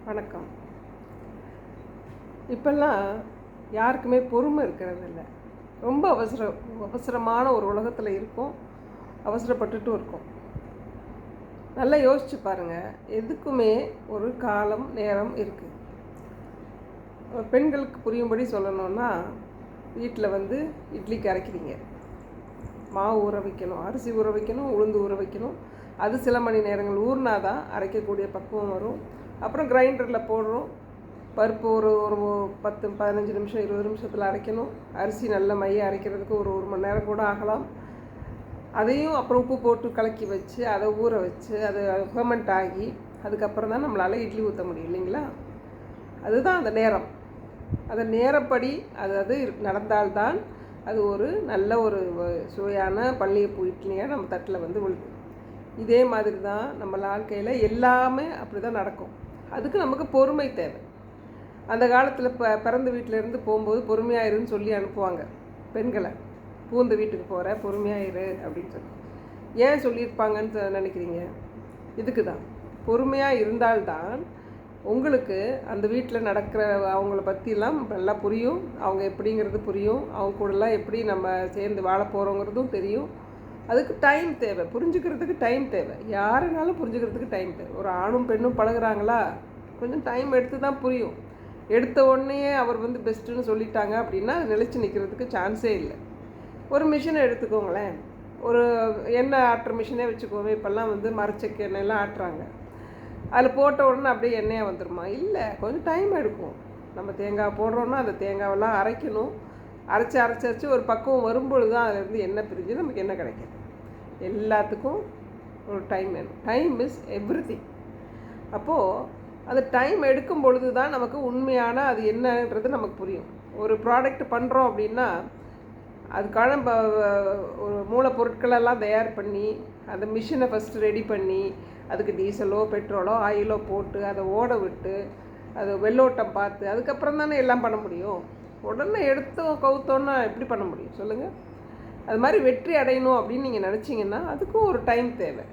வணக்கம். இப்போல்லாம் யாருக்குமே பொறுமை இருக்கிறது இல்லை. ரொம்ப அவசரமான ஒரு உலகத்தில் இருக்கோம். அவசரப்பட்டுட்டும் இருக்கோம். நல்லா யோசிச்சு பாருங்கள். எதுக்குமே ஒரு காலம் நேரம் இருக்குது. பெண்களுக்கு புரியும்படி சொல்லணுன்னா, வீட்டில் இட்லிக்கு அரைக்கிறீங்க, மாவு ஊற வைக்கணும், அரிசி ஊற வைக்கணும், உளுந்து ஊற வைக்கணும். அது சில மணி நேரங்கள் ஊறினா தான் அரைக்கக்கூடிய பக்குவம் வரும். அப்புறம் கிரைண்டரில் போடுறோம். பருப்பு ஒரு ஒரு 10-15 நிமிஷம் 20 நிமிஷத்தில் அரைக்கணும். அரிசி நல்ல மைய அரைக்கிறதுக்கு ஒரு மணி நேரம் கூட ஆகலாம். அதையும் அப்புறம் உப்பு போட்டு கலக்கி வச்சு அதை ஊற வச்சு அது ஃபெர்மெண்ட் ஆகி அதுக்கப்புறம் தான் நம்மளால் இட்லி ஊற்ற முடியும், இல்லைங்களா? அதுதான் அந்த நேரம். அந்த நேரப்படி அது நடந்தால்தான் அது ஒரு நல்ல ஒரு சுவையான பள்ளியப்பூ இட்லியாக நம்ம தட்டில் விழுது. இதே மாதிரி தான் நம்ம வாழ்க்கையில் எல்லாமே அப்படி தான் நடக்கும். அதுக்கு நமக்கு பொறுமை தேவை. அந்த காலத்தில் பிறந்த வீட்டிலேருந்து போகும்போது பொறுமையாயிருன்னு சொல்லி அனுப்புவாங்க பெண்களை. பூந்த வீட்டுக்கு போகிற பொறுமையாயிரு அப்படின்னு சொல்லி. ஏன் சொல்லியிருப்பாங்கன்னு நினைக்கிறீங்க? இதுக்கு தான். பொறுமையாக இருந்தால்தான் உங்களுக்கு அந்த வீட்டில் நடக்கிற அவங்கள பற்றிலாம் நல்லா புரியும். அவங்க எப்படிங்கிறது புரியும். அவங்க கூடலாம் எப்படி நம்ம சேர்ந்து வாழ போகிறோங்கிறதும் தெரியும். அதுக்கு டைம் தேவை. புரிஞ்சுக்கிறதுக்கு டைம் தேவை. யாருனாலும் புரிஞ்சுக்கிறதுக்கு டைம் தேவை. ஒரு ஆணும் பெண்ணும் பழகுறாங்களா, கொஞ்சம் டைம் எடுத்து தான் புரியும். எடுத்த உடனே அவர் பெஸ்ட்டுன்னு சொல்லிட்டாங்க அப்படின்னா அது நிலச்சி நிற்கிறதுக்கு சான்ஸே இல்லை. ஒரு மிஷினை எடுத்துக்கோங்களேன். ஒரு எண்ணெய் ஆட்டுற மிஷினே வச்சுக்கோங்க. இப்போல்லாம் மரச்செக்கு எண்ணெயெல்லாம் ஆட்டுறாங்க. அதில் போட்ட உடனே அப்படியே எண்ணெயாக வந்துடுமா? இல்லை, கொஞ்சம் டைம் எடுக்கும். நம்ம தேங்காய் போடுறோன்னா அந்த தேங்காவெல்லாம் அரைக்கணும். அரைச்சி ஒரு பக்குவம் வரும்பொழுது தான் அதிலேருந்து எண்ணெய் பிரிஞ்சு நமக்கு எண்ணெய் கிடைக்கும். எல்லாத்துக்கும் ஒரு டைம் வேணும். Time is everything. அப்போது அந்த டைம் எடுக்கும் பொழுது தான் நமக்கு உண்மையான அது என்னன்றது நமக்கு புரியும். ஒரு ப்ராடக்ட் பண்ணுறோம் அப்படின்னா அதுக்கான ஒரு மூலப்பொருட்களெல்லாம் தயார் பண்ணி அந்த மிஷினை ஃபஸ்ட்டு ரெடி பண்ணி அதுக்கு டீசலோ பெட்ரோலோ ஆயிலோ போட்டு அதை ஓட விட்டு அது வெள்ளோட்டம் பார்த்து அதுக்கப்புறம் தானே எல்லாம் பண்ண முடியும். உடனே எடுத்தோம் கவுத்தோன்னா எப்படி பண்ண முடியும் சொல்லுங்கள்? அது மாதிரி வெற்றி அடையணும் அப்படின்னு நீங்கள் நினச்சிங்கன்னா அதுக்கும் ஒரு டைம் தேவை.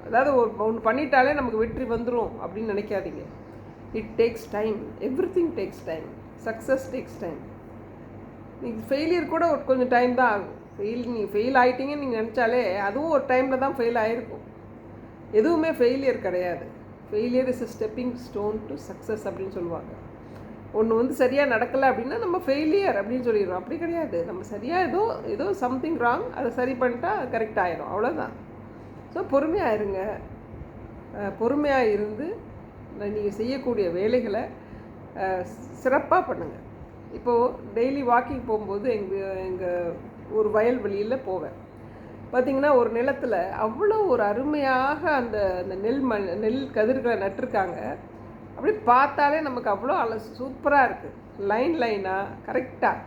அதாவது ஒன்று பண்ணிட்டாலே நமக்கு வெற்றி வந்துடும் அப்படின்னு நினைக்காதீங்க. It takes time. Everything takes time. Success takes time. நீங்கள் ஃபெயிலியர் கூட கொஞ்சம் டைம் தான் ஆகும். நீங்கள் ஃபெயில் ஆகிட்டீங்கன்னு நீங்கள் நினச்சாலே அதுவும் ஒரு டைமில் தான் ஃபெயில் ஆகிருக்கும். எதுவுமே ஃபெயிலியர் கிடையாது. Failure is a stepping stone to success அப்படின்னு சொல்லுவாங்க. ஒன்று சரியாக நடக்கலை அப்படின்னா நம்ம ஃபெயிலியர் அப்படின்னு சொல்லிடுறோம். அப்படி கிடையாது. நம்ம சரியாக ஏதோ சம்திங் ராங், அதை சரி பண்ணிட்டா கரெக்ட் ஆகிடும், அவ்வளோதான். ஸோ பொறுமையாக இருங்க. பொறுமையாக இருந்து நீங்கள் செய்யக்கூடிய வேலைகளை சிறப்பாக பண்ணுங்கள். இப்போது டெய்லி வாக்கிங் போகும்போது எங்கள் ஒரு வயல்வெளியில் போவேன். பார்த்திங்கன்னா ஒரு நிலத்தில் அவ்வளோ ஒரு அருமையாக அந்த நெல் கதிர்களை நட்டிருக்காங்க. அப்படி பார்த்தாலே நமக்கு அவ்வளோ சூப்பராக இருக்குது. லைனாக கரெக்டாக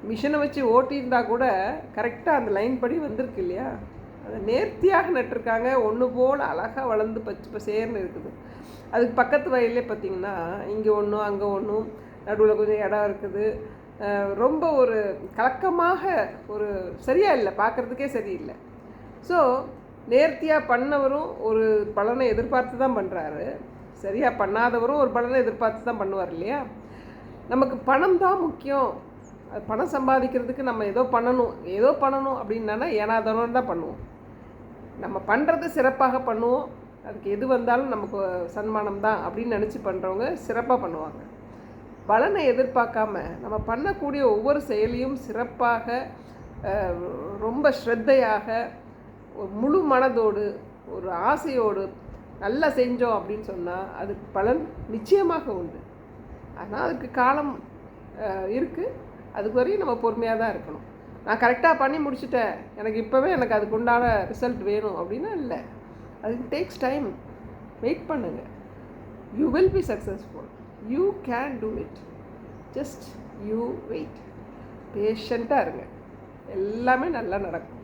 மிஷினை வச்சு ஓட்டியிருந்தால் கூட கரெக்டாக அந்த லைன் படி வந்திருக்கு இல்லையா? அதை நேர்த்தியாக நட்டிருக்காங்க. ஒன்று போல் அழகாக வளர்ந்து பச்சை பசேர்னு இருக்குது. அதுக்கு பக்கத்து வயல்லே பார்த்திங்கன்னா இங்கே ஒன்றும் அங்கே ஒன்றும் நடுவில் கொஞ்சம் இடம் இருக்குது. ரொம்ப ஒரு கலக்கமாக ஒரு சரியாக இல்லை, பார்க்குறதுக்கே சரியில்லை. ஸோ நேர்த்தியாக பண்ணவரும் ஒரு பலனை எதிர்பார்த்து தான் பண்ணுறாரு. சரியாக பண்ணாதவரும் ஒரு பலனை எதிர்பார்த்து தான் பண்ணுவார் இல்லையா? நமக்கு பணம் தான் முக்கியம். அது பணம் சம்பாதிக்கிறதுக்கு நம்ம ஏதோ பண்ணணும் அப்படின்னா ஏனாதனோன்னு தான் பண்ணுவோம். நம்ம பண்ணுறது சிறப்பாக பண்ணுவோம். அதுக்கு எது வந்தாலும் நமக்கு சன்மானம் தான் அப்படின்னு நினச்சி பண்ணுறவங்க சிறப்பாக பண்ணுவாங்க. பலனை எதிர்பார்க்காம நம்ம பண்ணக்கூடிய ஒவ்வொரு செயலையும் சிறப்பாக ரொம்ப ஸ்ரத்தையாக ஒரு முழு மனதோடு ஒரு ஆசையோடு நல்லா செஞ்சோம் அப்படின்னு சொன்னால் அதுக்கு பலன் நிச்சயமாக உண்டு. ஆனால் அதுக்கு காலம் இருக்குது. அதுக்கு வரையும் நம்ம பொறுமையாக தான் இருக்கணும். நான் கரெக்டாக பண்ணி முடிச்சுட்டேன், எனக்கு அதுக்கு உண்டான ரிசல்ட் வேணும் அப்படின்னா இல்லை. அதுக்கு டேக்ஸ் டைம். வெயிட் பண்ணுங்கள். You will be successful. You can do it. Just you wait. பேஷண்ட்டாக இருங்க. எல்லாமே நல்லா நடக்கும்.